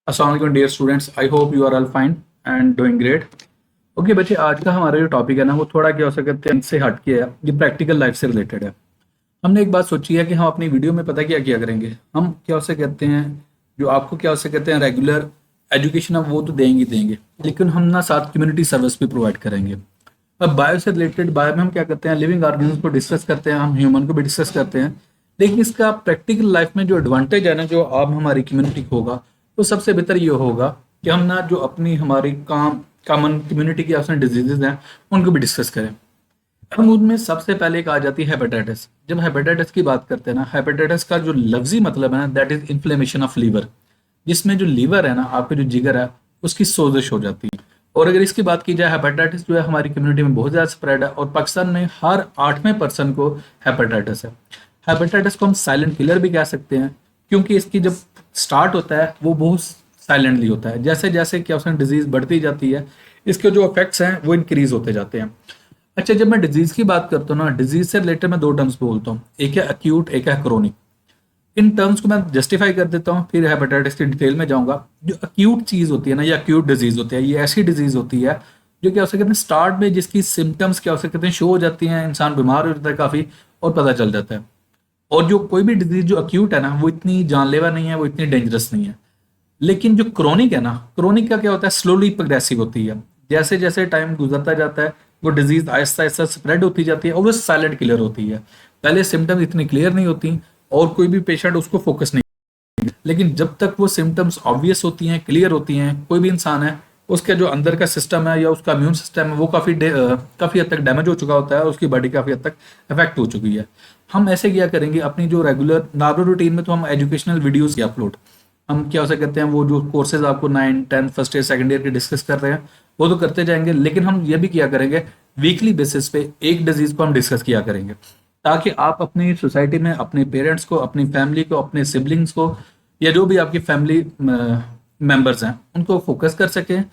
अस्सलाम वालेकुम dear students, I hope you are all fine and doing great. Okay बच्चे, आज का हमारा जो टॉपिक है ना वो थोड़ा क्या हो सकते हैं इससे हट के है। ये प्रैक्टिकल लाइफ से रिलेटेड है। हमने एक बात सोची है कि हम अपनी वीडियो में पता क्या किया करेंगे। हम क्या उसे कहते हैं, जो आपको क्या उसे कहते हैं रेगुलर एजुकेशन है वो तो देंगे ही देंगे, लेकिन हम ना साथ कम्युनिटी सर्विस भी प्रोवाइड करेंगे। अब बायो से रिलेटेड, बायो में हम क्या करते हैं, लिविंग ऑर्गेनिज्म को डिस्कस करते हैं, हम ह्यूमन को भी डिस्कस करते हैं। लेकिन इसका प्रैक्टिकल लाइफ में जो एडवांटेज है ना, जो अब हमारी कम्युनिटी को होगा, तो सबसे बेहतर ये होगा कि हम ना जो अपनी हमारी कॉमन कम्युनिटी की आपस डिजीजेज हैं उनको भी डिस्कस करें। अब उनमें सबसे पहले एक आ जाती है हेपेटाइटिस। जब हेपेटाइटिस की बात करते हैं ना, हेपेटाइटिस का जो लफ्जी मतलब है ना, that is inflammation of liver, जिसमें जो लीवर है ना, आपके जो जिगर है, उसकी सोजिश हो जाती है। और अगर इसकी बात की जाए, हेपेटाइटिस जो है हमारी कम्युनिटी में बहुत ज़्यादा स्प्रेड है और पाकिस्तान में हर 8वें पर्सन को हेपेटाइटिस है। हेपेटाइटिस को हम साइलेंट किलर भी कह सकते हैं, क्योंकि इसकी जब स्टार्ट होता है वो बहुत साइलेंटली होता है। जैसे जैसे क्या उसमें डिजीज बढ़ती जाती है, इसके जो इफेक्ट्स हैं वो इंक्रीज होते जाते हैं। अच्छा, जब मैं डिजीज की बात करता हूँ ना, डिजीज से रिलेटेड मैं दो टर्म्स बोलता हूँ, एक है अक्यूट, एक है क्रोनिक। इन टर्म्स को मैं जस्टिफाई कर देता हूँ, फिर हेपेटाइटिस की डिटेल में जाऊंगा। जो अक्यूट चीज होती है ना, या अक्यूट डिजीज होती है, ये ऐसी डिजीज होती है जो क्या हो सकते हैं स्टार्ट में जिसकी सिम्टम्स क्या हो सकते हैं शो हो जाती हैं, इंसान बीमार हो जाता है काफी और पता चल जाता है। और जो कोई भी डिजीज जो अक्यूट है ना, वो इतनी जानलेवा नहीं है, वो इतनी डेंजरस नहीं है। लेकिन जो क्रोनिक है ना, क्रोनिक का क्या होता है, स्लोली प्रोग्रेसिव होती है। जैसे जैसे टाइम गुजरता जाता है, वो डिजीज आहिस्ता आहिस्ता स्प्रेड होती जाती है और वो साइलेंट क्लियर होती है। पहले सिम्टम्स इतनी क्लियर नहीं होती और कोई भी पेशेंट उसको फोकस नहीं। लेकिन जब तक वो सिम्टम्स ऑब्वियस होती हैं, क्लियर होती हैं, कोई भी इंसान है, उसका जो अंदर का सिस्टम है या उसका इम्यून सिस्टम है वो काफ़ी हद तक डैमेज हो चुका होता है और उसकी बॉडी काफ़ी हद तक अफेक्ट हो चुकी है। हम ऐसे किया करेंगे अपनी जो रेगुलर नॉर्मल रूटीन में, तो हम एजुकेशनल वीडियोस की अपलोड, हम क्या हो सकते कहते हैं, वो जो कोर्सेज आपको 9, 10 फर्स्ट ईयर सेकंड ईयर के डिस्कस कर रहे हैं वो तो करते जाएंगे, लेकिन हम ये भी किया करेंगे वीकली बेसिस पे एक डिजीज को हम डिस्कस किया करेंगे, ताकि आप अपनी सोसाइटी में अपने पेरेंट्स को, अपनी फैमिली को, अपने सिबलिंग्स को, या जो भी आपकी फैमिली मेंबर्स हैं उनको फोकस कर सकें।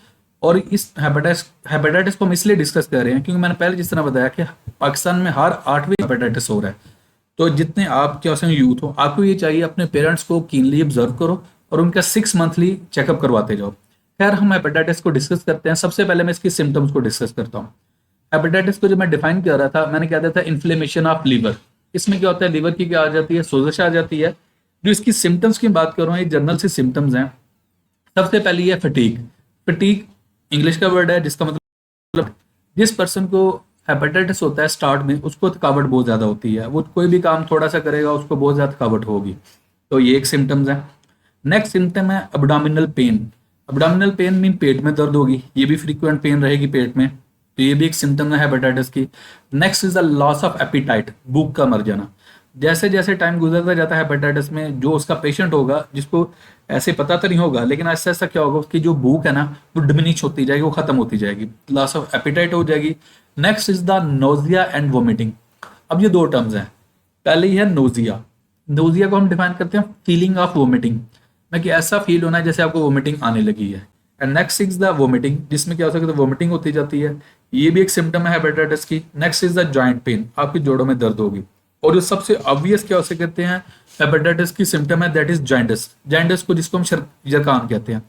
और इस हेपेटाइटिस को हम इसलिए डिस्कस कर रहे हैं क्योंकि मैंने पहले जिस तरह बताया कि पाकिस्तान में हर 8वीं हेपेटाइटिस हो रहा है। तो जितने आप क्या उसमें यूथ हो, आपको ये चाहिए अपने पेरेंट्स को कीनली ऑब्जर्व करो और उनका 6 मंथली चेकअप करवाते जाओ। खैर, हम हेपेटाइटिस को डिस्कस करते हैं। सबसे पहले मैं इसकी सिम्टम्स को डिस्कस करता हूँ। हेपेटाइटिस को जब मैं डिफाइन कर रहा था, मैंने क्या दिया था, इन्फ्लेमेशन ऑफ लीवर। इसमें क्या होता है, लीवर की क्या आ जाती है, सोजिश आ जाती है। जो इसकी सिम्टम्स की बात कर रहा हूँ, ये जनरल से सिम्टम्स हैं। सबसे पहले ये फटीक। फटीक इंग्लिश का वर्ड है जिसका मतलब, जिस पर्सन को हेपेटाइटिस होता है स्टार्ट में, उसको थकावट बहुत ज्यादा होती है, वो कोई भी काम थोड़ा सा करेगा उसको बहुत ज्यादा थकावट होगी। तो ये एक सिम्टम्स है। नेक्स्ट सिम्टम है abdominal pain. Abdominal pain mean पेट में दर्द होगी, ये भी फ्रीक्वेंट पेन रहेगी पेट में, तो ये भी एक सिम्टम है हेपेटाइटिस की। Next is the loss of appetite, भूख का मर जाना। जैसे जैसे टाइम गुजरता जाता है हेपेटाइटिस में, जो उसका पेशेंट होगा, जिसको ऐसे पता तो नहीं होगा, लेकिन ऐसा ऐसा क्या होगा, उसकी जो भूख है ना वो डिमिनिश होती जाएगी, वो खत्म होती जाएगी, लॉस ऑफ एपिटाइट हो जाएगी। Next is the nausea and vomiting. अब ये दो टर्म्स हैं। पहले ही है नोजिया। नोजिया को हम डिफाइन करते हैं फीलिंग ऑफ वोमिटिंग, में कि ऐसा फील होना है जैसे आपको वोमिटिंग आने लगी है। And next is the vomiting, जिसमें क्या हो सकता है, वोमिटिंग होती जाती है, ये भी एक सिम्टम है हेपेटाइटिस की। Next is the joint pain, आपकी जोड़ों में दर्द होगी। और जो सबसे ऑब्वियस क्या हो सकते कहते हैं हेपेटाइटिस की सिम्टम है, दैट इज जॉइंटिस। जॉइंटिस को जिसको हम जरकान कहते हैं।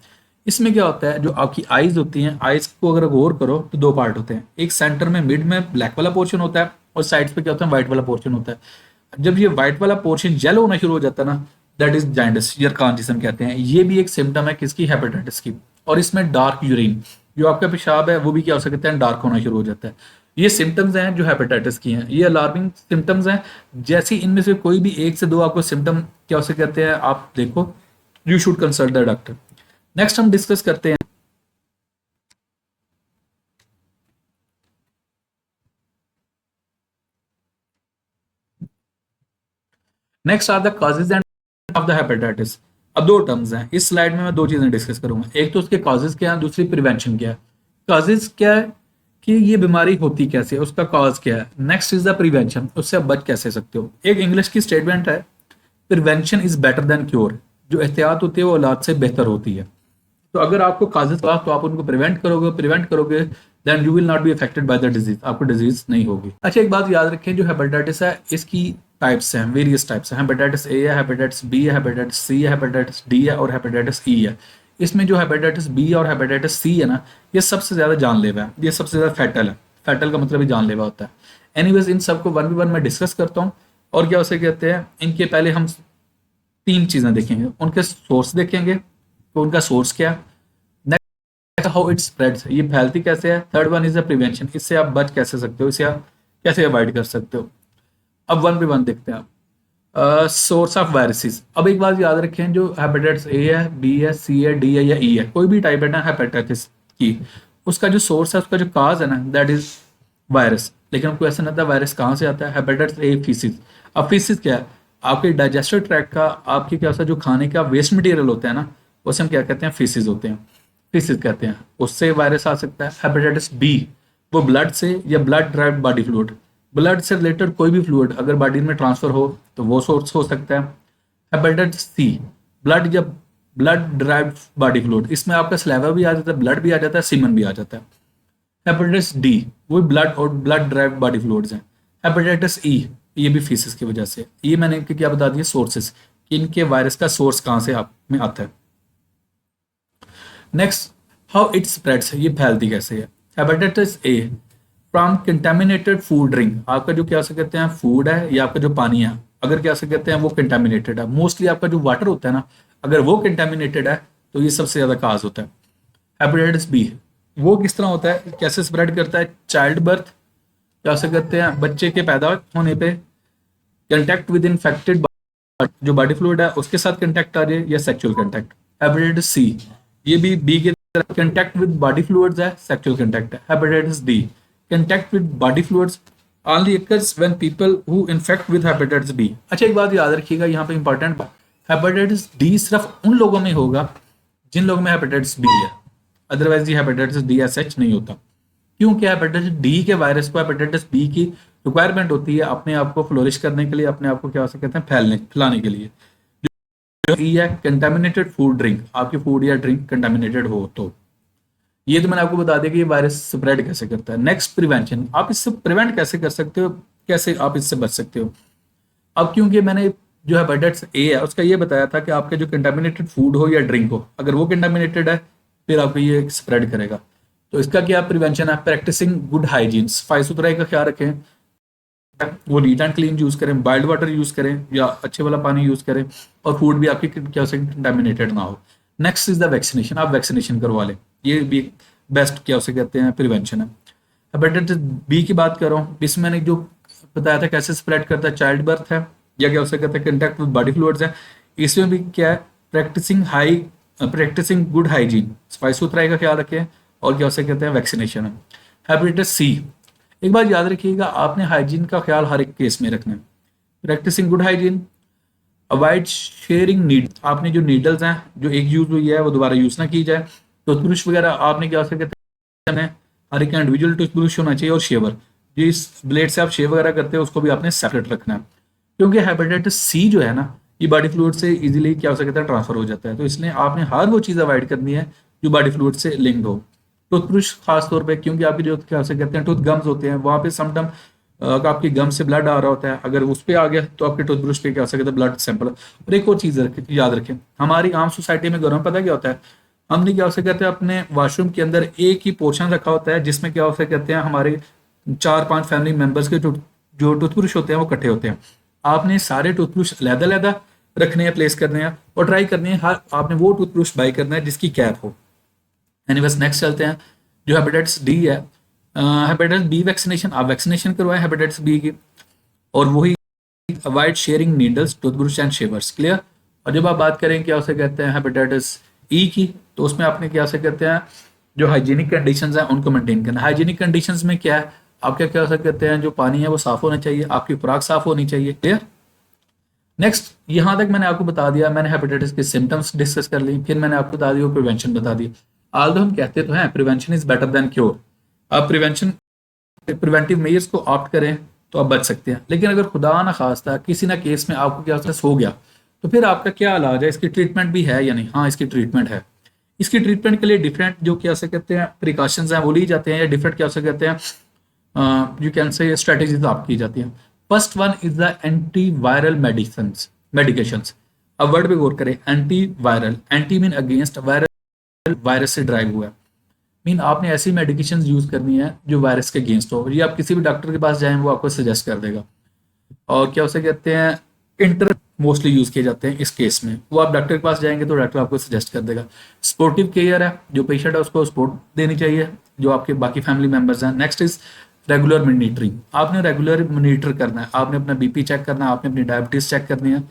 इसमें क्या होता है, जो आपकी आईज होती हैं, आईज को अगर गौर करो तो दो पार्ट होते हैं, एक सेंटर में मिड में ब्लैक वाला पोर्शन होता है और साइड्स पे क्या होता है, व्हाइट वाला पोर्शन होता है। जब ये व्हाइट वाला पोर्शन जेलो होना शुरू हो जाता है ना, दैट इज जाइंटिस, यरकान जिसे हम कहते हैं। ये भी एक सिम्टम है किसकी, हेपेटाइटिस की। और इसमें डार्क यूरिन, जो आपका पेशाब है वो भी क्या हो सकता है, डार्क होना शुरू हो जाता है। ये सिम्टम्स हैं जो हेपेटाइटिस की हैं, ये अलार्मिंग सिम्टम्स हैं। जैसे इनमें से कोई भी एक से दो आपको सिम्टम क्या हो सकते कहते हैं, आप देखो, you should consult the doctor. Next हम डिस्कस करते हैं। Next are the causes and of the hepatitis. अब दो टर्म्स हैं इस स्लाइड में, मैं दो चीजें डिस्कस करूंगा। एक तो उसके कॉजेज क्या है, दूसरी प्रिवेंशन क्या है। कॉजेज क्या है कि ये बीमारी होती कैसे है, उसका कॉज क्या है। नेक्स्ट इज द प्रिवेंशन, उससे आप बच कैसे सकते हो। एक इंग्लिश की स्टेटमेंट है, prevention is better than cure. जो एहतियात होती है वो इलाज से बेहतर होती है। तो अगर आपको काजेज हुआ तो आप उनको प्रिवेंट करोगे, then you will not be affected by the disease, आपको डिजीज नहीं होगी। अच्छा, एक बात याद रखें, जो हेपेटाइटिस है इसकी टाइप्स हैं, वेरियस टाइप्स हैं। हेपेटाइटिस ए है, हेपेटाइटिस बी है, हेपेटाइटिस सी है, हेपेटाइटिस डी है और हेपेटाइटिस ई है। इसमें जो हेपेटाइटिस बी और हेपेटाइटिस सी है ना, ये सबसे ज़्यादा जानलेवा है, ये सबसे ज़्यादा फैटल है। फैटल का मतलब ही जानलेवा होता है। एनीवेज इन सबको वन बाय वन मैं डिस्कस करता हूँ। और क्या उसे कहते हैं, इनके पहले हम तीन चीज़ें देखेंगे, उनके सोर्स देखेंगे, तो उनका सोर्स क्या है, नेक्स्ट हाउ इट स्प्रेड्स, ये फैलती कैसे है, third one is the prevention, इससे आप बच कैसे सकते हो, इसे आप कैसे अवॉइड कर सकते हो। अब वन बाय वन देखते हैं आप। सोर्स ऑफ वायरसेस, अब एक बात याद रखें, जो हेपेटाइटिस ए है, बी है, सी है, डी है या ई है, कोई भी टाइप है ना हेपेटाइटिस की, उसका जो सोर्स है, उसका जो काज है ना, दैट इज वायरस। लेकिन क्वेश्चन आता है वायरस कहाँ से आता है, हेपेटाइटिस ए फीसिस। अब फीसिस क्या है, आपके डाइजेस्टिव ट्रैक्ट का, आपके क्या होता है, जो खाने का वेस्ट मटेरियल होता है ना, उसे हम क्या कहते हैं, फीसिस होते हैं, फीसिस कहते हैं, उससे वायरस आ सकता है। हेपेटाइटिस बी, वो ब्लड से या blood derived body fluid, blood से रिलेटेड कोई भी फ्लूइड अगर बॉडी में ट्रांसफर हो तो वो सोर्स हो सकता है। हेपेटाइटिस सी, ब्लड या ब्लड ड्राइव्ड बॉडी फ्लूइड, इसमें आपका स्लेवा भी आ जाता है, ब्लड भी आ जाता है, सीमन भी आ जाता है। हेपेटाइटिस डी, वो ब्लड और ब्लड ड्राइव्ड बॉडी फ्लूइड्स हैं। हेपेटाइटिस ई, ये भी फीसिस की वजह से। ये मैंने इनके क्या बता दिए, सोर्सेस, कि इनके वायरस का सोर्स कहाँ से आप में आता है। नेक्स्ट, हाउ इट स्प्रेड्स, ये फैलती कैसे है। Hepatitis A from contaminated food drink, आपका जो क्या से कहते हैं फूड है या आपका जो पानी है, अगर क्या से कहते हैं वो कंटेमिनेटेड है, मोस्टली आपका जो वाटर होता है ना, अगर वो कंटेमिनेटेड है तो ये सबसे ज्यादा काज होता है। हेपेटाइटिस बी, वो किस तरह होता है, कैसे स्प्रेड करता है, चाइल्ड बर्थ, क्या से कहते हैं बच्चे के पैदा होने पे, कंटेक्ट विद इन्फेक्टेड जो बॉडी फ्लूइड है उसके साथ कंटेक्ट आ जाए, या सेक्सुअल कंटेक्ट। हेपेटाइटिस सी, ये भी बी के तरह कंटेक्ट विद बॉडी फ्लूइड्स है, सेक्सुअल कंटेक्ट है। Hepatitis D, contact with body fluids only occurs when people who infect with hepatitis B। अच्छा एक बात याद रखिएगा यहाँ पे इंपॉर्टेंट बात, हेपेटाइटिस डी सिर्फ उन लोगों में होगा जिन लोगों में हेपेटाइटिस बी है, अदरवाइज ये हेपेटाइटिस डी एस एच नहीं होता। क्योंकि हेपेटाइटिस डी के वायरस को हेपेटाइटिस बी की रिक्वायरमेंट होती है अपने आप को फ्लोरिश करने के लिए, अपने आप को क्या हो कहते हैं फैलाने के लिए। जो ई है कंटेमिनेटेड फूड ड्रिंक, आपकी फूड या ड्रिंक कंटेमिनेटेड हो तो, ये तो मैंने आपको बता दिया कि ये वायरस स्प्रेड कैसे करता है। नेक्स्ट प्रिवेंशन, आप इससे प्रिवेंट कैसे कर सकते हो, कैसे आप इससे बच सकते हो। अब क्योंकि मैंने जो हेपेटाइटिस ए है उसका ये बताया था कि आपके जो कंटेमिनेटेड फूड हो या ड्रिंक हो, अगर वो कंटेमिनेटेड है फिर आपको ये स्प्रेड करेगा। तो इसका क्या प्रिवेंशन है, प्रैक्टिसिंग गुड हाइजीन, सफाई सुथराई का ख्याल रखें, वो नीट एंड क्लीन यूज करें, बाइल्ड वाटर यूज करें या अच्छे वाला पानी यूज करें, और फूड भी आपकी क्या कंटेमिनेटेड ना हो। नेक्स्ट इज द वैक्सीनेशन, आप वैक्सीनेशन करवा लें, ये भी बेस्ट क्या उसे कहते हैं प्रिवेंशन है। हेपेटाइटिस बी की बात कर रहा हूँ, इसमें मैंने जो बताया था कैसे स्प्रेड करता है, चाइल्ड बर्थ है या क्या उसे कहते हैं कंटेक्ट विद बॉडी फ्लूइड्स है। इसमें भी क्या है, प्रैक्टिसिंग गुड हाइजीन, सफाई सुथराई का ख्याल रखें, और क्या उसे कहते हैं वैक्सीनेशन है। हेपेटाइटिस सी, एक बात याद रखिएगा, आपने हाइजीन का ख्याल हर एक केस में रखना है। Practising good hygiene, avoid sharing need, आपने जो नीडल्स हैं जो एक यूज हुई है वो दोबारा यूज ना की जाए। टूथब्रश वगैरह आपने क्या कहते हैं, हर एक इंडिविजुअल टूथब्रश होना चाहिए, और शेवर, जिस ब्लेड से आप शेव वगैरह करते हैं उसको भी आपने सेपरेट रखना है। क्योंकि हेपेटाइटिस सी जो है ना, ये बॉडी फ्लूइड से इजीली क्या हो सकता है ट्रांसफर हो जाता है, तो इसलिए आपने हर वो चीज़ अवॉइड करनी है जो बॉडी फ्लूइड से लिंक्ड हो। टूथब्रश खास तौर पे, क्योंकि आपकी जो क्या से कहते हैं टूथ गम्स होते हैं, वहाँ पे समटाइम आपकी गम से ब्लड आ रहा होता है, अगर उस पर आ गया तो आपके टूथब्रश पे क्या हो सकता है ब्लड सैंपल। और एक और चीज़ याद रखें, हमारी आम सोसाइटी में घरों में पता क्या होता है, हमने क्या हो कहते हैं अपने वॉशरूम के अंदर एक ही पोर्शन रखा होता है जिसमें क्या हो कहते हैं हमारे 4-5 फैमिली मेंबर्स के जो टूथब्रश होते हैं वो इकट्ठे होते हैं। आपने सारे टूथब्रश अलग-अलग रखने हैं, प्लेस करने हैं, और ट्राई करनी है हर आपने वो टूथब्रश बाई करना है जिसकी कैप हो। एनीवेज नेक्स्ट चलते हैं, जो हेपेटाइटिस डी है, हेपेटाइटिस बी वैक्सीनेशन, आप वैक्सीनेशन करवाएं हेपेटाइटिस बी की, और वही avoid sharing needles, toothbrush and shavers, clear. और जब आप बात करें क्या उसे कहते हैं हेपेटाइटिस ई की, तो उसमें आपने क्या से कहते हैं जो हाइजीनिक कंडीशंस हैं उनको मेंटेन करना। हाइजीनिक कंडीशंस में क्या है, आप क्या क्या कहते हैं जो पानी है वो साफ होना चाहिए, आपकी खुराक साफ होनी चाहिए, क्लियर। नेक्स्ट, यहाँ तक मैंने आपको बता दिया, मैंने हेपेटाइटिस के सिम्टम्स डिस्कस कर ली, फिर मैंने आपको बता दिया प्रिवेंशन बता दी। आल्दो हम कहते तो हैं prevention is better than cure, आप प्रिवेंटिव मेजर्स को ऑप्ट करें तो आप बच सकते हैं। लेकिन अगर खुदा ना खास्ता किसी ना केस में आपको क्या हो गया, तो फिर आपका क्या इलाज है, इसकी ट्रीटमेंट भी है या नहीं। हाँ, इसकी ट्रीटमेंट है। इसकी ट्रीटमेंट के लिए डिफरेंट जो क्या से कहते हैं प्रिकॉशंस हैं वो ली जाते हैं, या डिफरेंट क्या से कहते हैं यू कैन से स्ट्रेटेजीज आप की जाती हैं। First one is the anti viral medications. अब वर्ड पे गौर करें, anti viral, anti mean against, viral virus से ड्राइव हुआ है। मीन आपने ऐसी मेडिकेशन यूज करनी है जो वायरस के अगेंस्ट हो। ये आप किसी भी डॉक्टर के पास जाएं वो आपको सजेस्ट कर देगा। और क्या उसे कहते हैं, इंटर मोस्टली यूज किए जाते हैं इस केस में। वो आप डॉक्टर के पास जाएंगे तो डॉक्टर आपको सजेस्ट कर देगा। स्पोर्टिव केयर है, जो पेशेंट है उसको सपोर्ट देनी चाहिए, जो आपके बाकी फैमिली मेंबर्स हैं। Next is regular monitoring. आपने रेगुलर मॉनिटर करना है, आपने अपना बीपी चेक करना है, आपने अपनी डायबिटीज चेक करनी है।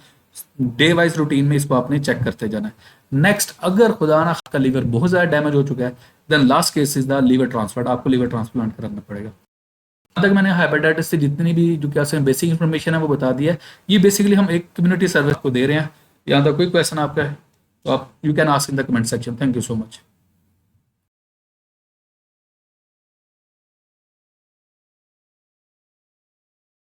डे वाइज रूटीन में इसको आपने चेक करते जाना है। नेक्स्ट, अगर खुदा ना का लीवर बहुत ज्यादा डैमेज हो चुका है, then last case is the liver transplant. आपको लीवर ट्रांसप्लांट कराना पड़ेगा। अब तक मैंने हेपेटाइटिस से जितनी भी जो क्या बेसिक इन्फॉर्मेशन है वो बता दिया है। ये बेसिकली हम एक कम्युनिटी सर्विस को दे रहे हैं। यहाँ तक कोई क्वेश्चन आपका है तो आप you can ask in the comment section. Thank you so much.